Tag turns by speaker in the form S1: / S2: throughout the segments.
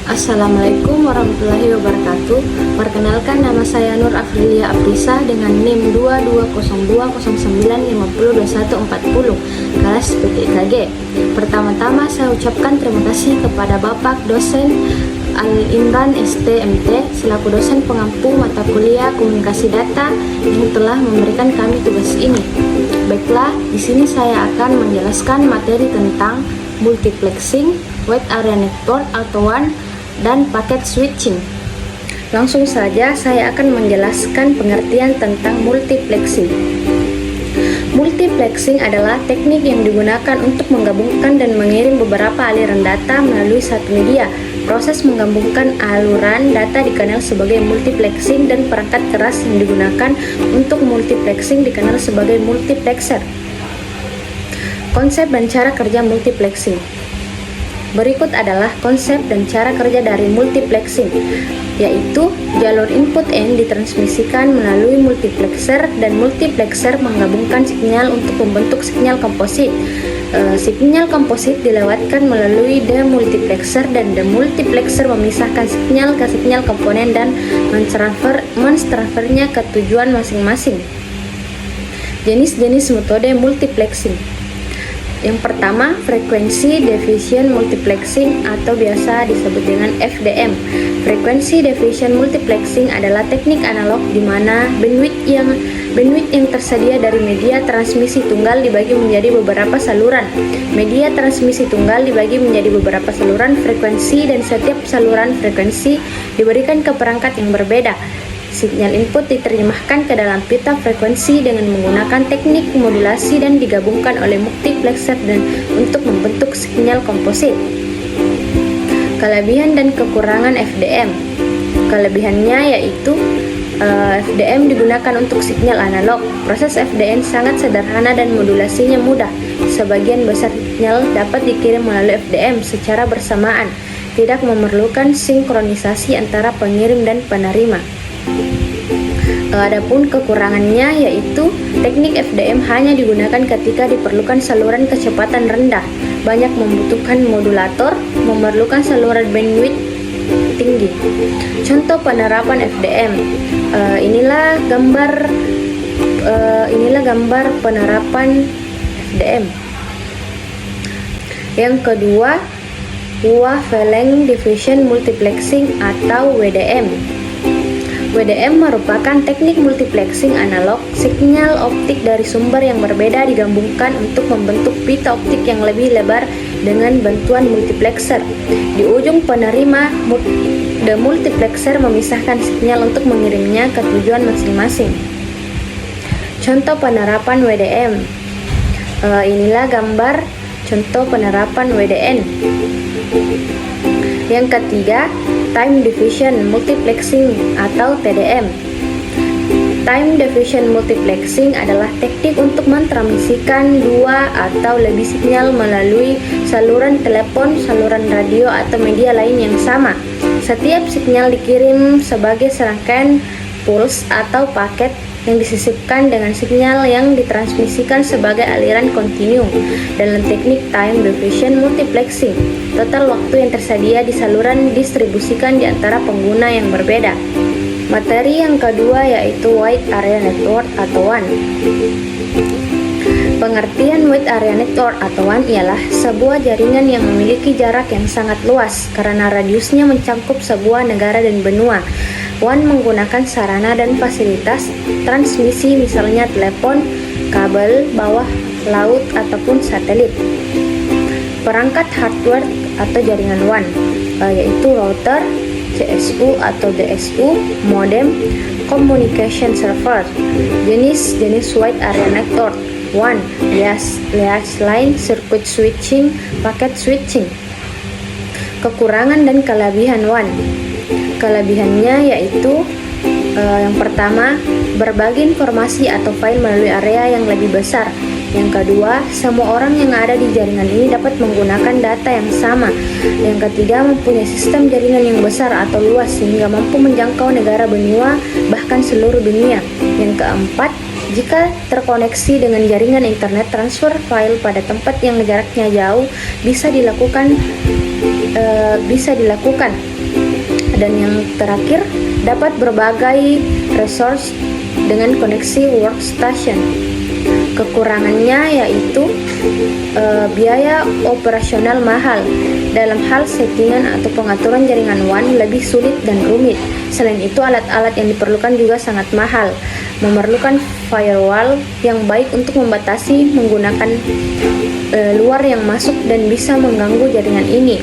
S1: Assalamualaikum warahmatullahi wabarakatuh. Perkenalkan, nama saya Nur Afrilia Aprisa dengan NIM 220209502140 kelas PTKG. Pertama-tama saya ucapkan terima kasih kepada Bapak dosen Al-Imran STMT selaku dosen pengampu mata kuliah komunikasi data yang telah memberikan kami tugas ini. Baiklah, di sini saya akan menjelaskan materi tentang multiplexing, wide area network atau WAN, dan paket switching. Langsung saja saya akan menjelaskan pengertian tentang multiplexing. Multiplexing adalah teknik yang digunakan untuk menggabungkan dan mengirim beberapa aliran data melalui satu media. Proses menggabungkan aluran data dikenal sebagai multiplexing dan perangkat keras yang digunakan untuk multiplexing dikenal sebagai multiplexer. Konsep dan cara kerja multiplexing. Berikut adalah konsep dan cara kerja dari multiplexing, yaitu jalur input N ditransmisikan melalui multiplexer dan multiplexer menggabungkan sinyal untuk membentuk sinyal komposit. Sinyal komposit dilewatkan melalui demultiplexer dan demultiplexer memisahkan sinyal ke sinyal komponen dan mentransfernya ke tujuan masing-masing. Jenis-jenis metode multiplexing. Yang pertama, frekuensi division multiplexing atau biasa disebut dengan FDM. Frekuensi division multiplexing adalah teknik analog di mana bandwidth yang tersedia dari media transmisi tunggal dibagi menjadi beberapa saluran. Media transmisi tunggal dibagi menjadi beberapa saluran frekuensi dan setiap saluran frekuensi diberikan ke perangkat yang berbeda. Sinyal input diterjemahkan ke dalam pita frekuensi dengan menggunakan teknik modulasi dan digabungkan oleh multiplexer dan untuk membentuk sinyal komposit. Kelebihan dan kekurangan FDM. Kelebihannya yaitu FDM digunakan untuk sinyal analog. Proses FDM sangat sederhana dan modulasinya mudah. Sebagian besar sinyal dapat dikirim melalui FDM secara bersamaan, tidak memerlukan sinkronisasi antara pengirim dan penerima. Adapun kekurangannya yaitu teknik FDM hanya digunakan ketika diperlukan saluran kecepatan rendah, banyak membutuhkan modulator, memerlukan saluran bandwidth tinggi. Contoh penerapan FDM. Inilah gambar penerapan FDM. Yang kedua, wavelength division multiplexing atau WDM. WDM merupakan teknik multiplexing analog, sinyal optik dari sumber yang berbeda digabungkan untuk membentuk pita optik yang lebih lebar dengan bantuan multiplexer. Di ujung penerima, demultiplexer memisahkan sinyal untuk mengirimnya ke tujuan masing-masing. Contoh penerapan WDM. Inilah gambar contoh penerapan WDN. Yang ketiga, time division multiplexing atau TDM. Time division multiplexing adalah teknik untuk mentransmisikan dua atau lebih sinyal melalui saluran telepon, saluran radio, atau media lain yang sama. Setiap sinyal dikirim sebagai serangkaian pulse atau paket yang disisipkan dengan sinyal yang ditransmisikan sebagai aliran kontinu. Dalam teknik time division multiplexing, total waktu yang tersedia di saluran distribusikan di antara pengguna yang berbeda. Materi yang kedua yaitu wide area network atau WAN. Pengertian wide area network atau WAN ialah sebuah jaringan yang memiliki jarak yang sangat luas karena radiusnya mencakup sebuah negara dan benua. WAN menggunakan sarana dan fasilitas transmisi misalnya telepon, kabel, bawah laut, ataupun satelit. Perangkat hardware atau jaringan WAN yaitu router, CSU atau DSU, modem, communication server. Jenis wide area network WAN, liaison line, circuit switching, packet switching. Kekurangan dan kelebihan WAN. Kelebihannya yaitu yang pertama, berbagi informasi atau file melalui area yang lebih besar. Yang kedua, semua orang yang ada di jaringan ini dapat menggunakan data yang sama. Yang ketiga, mempunyai sistem jaringan yang besar atau luas sehingga mampu menjangkau negara benua bahkan seluruh dunia. Yang keempat, jika terkoneksi dengan jaringan internet, transfer file pada tempat yang jaraknya jauh bisa dilakukan bisa dilakukan. Dan yang terakhir, dapat berbagai resource dengan koneksi workstation. Kekurangannya yaitu biaya operasional mahal. Dalam hal settingan atau pengaturan jaringan WAN lebih sulit dan rumit. Selain itu, alat-alat yang diperlukan juga sangat mahal. Memerlukan firewall yang baik untuk membatasi menggunakan luar yang masuk dan bisa mengganggu jaringan ini,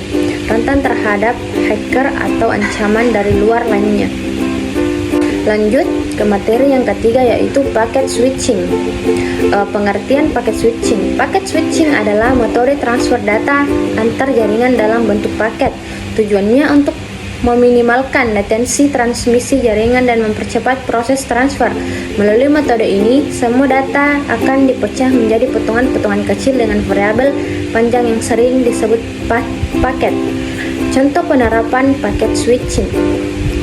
S1: rentan terhadap hacker atau ancaman dari luar lainnya. Lanjut ke materi yang ketiga, yaitu packet switching. Pengertian packet switching. Packet switching adalah metode transfer data antar jaringan dalam bentuk paket. Tujuannya untuk meminimalkan latensi transmisi jaringan dan mempercepat proses transfer. Melalui metode ini, semua data akan dipecah menjadi potongan-potongan kecil dengan variabel panjang yang sering disebut paket. Contoh penerapan paket switching.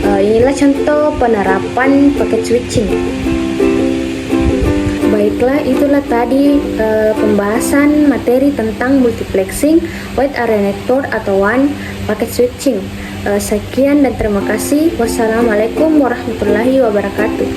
S1: Inilah contoh penerapan paket switching. Baiklah, itulah tadi pembahasan materi tentang multiplexing, wide area network atau WAN, packet switching. Sekian dan terima kasih. Wassalamualaikum warahmatullahi wabarakatuh.